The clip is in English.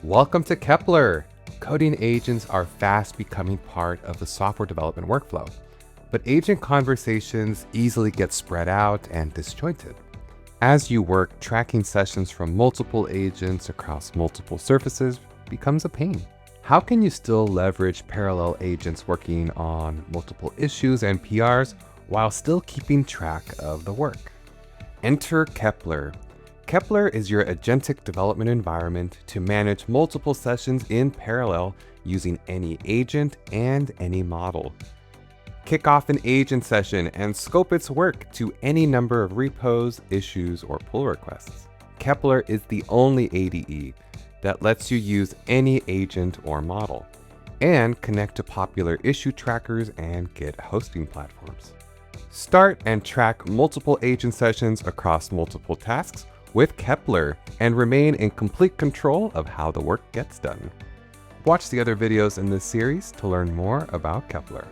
Welcome to Kepler! Coding agents are fast becoming part of the software development workflow, but agent conversations easily get spread out and disjointed. As you work, tracking sessions from multiple agents across multiple surfaces becomes a pain. How can you still leverage parallel agents working on multiple issues and PRs while still keeping track of the work? Enter Kepler. Kepler is your agentic development environment to manage multiple sessions in parallel using any agent and any model. Kick off an agent session and scope its work to any number of repos, issues, or pull requests. Kepler is the only ADE that lets you use any agent or model and connect to popular issue trackers and Git hosting platforms. Start and track multiple agent sessions across multiple tasks with Kepler and remain in complete control of how the work gets done. Watch the other videos in this series to learn more about Kepler.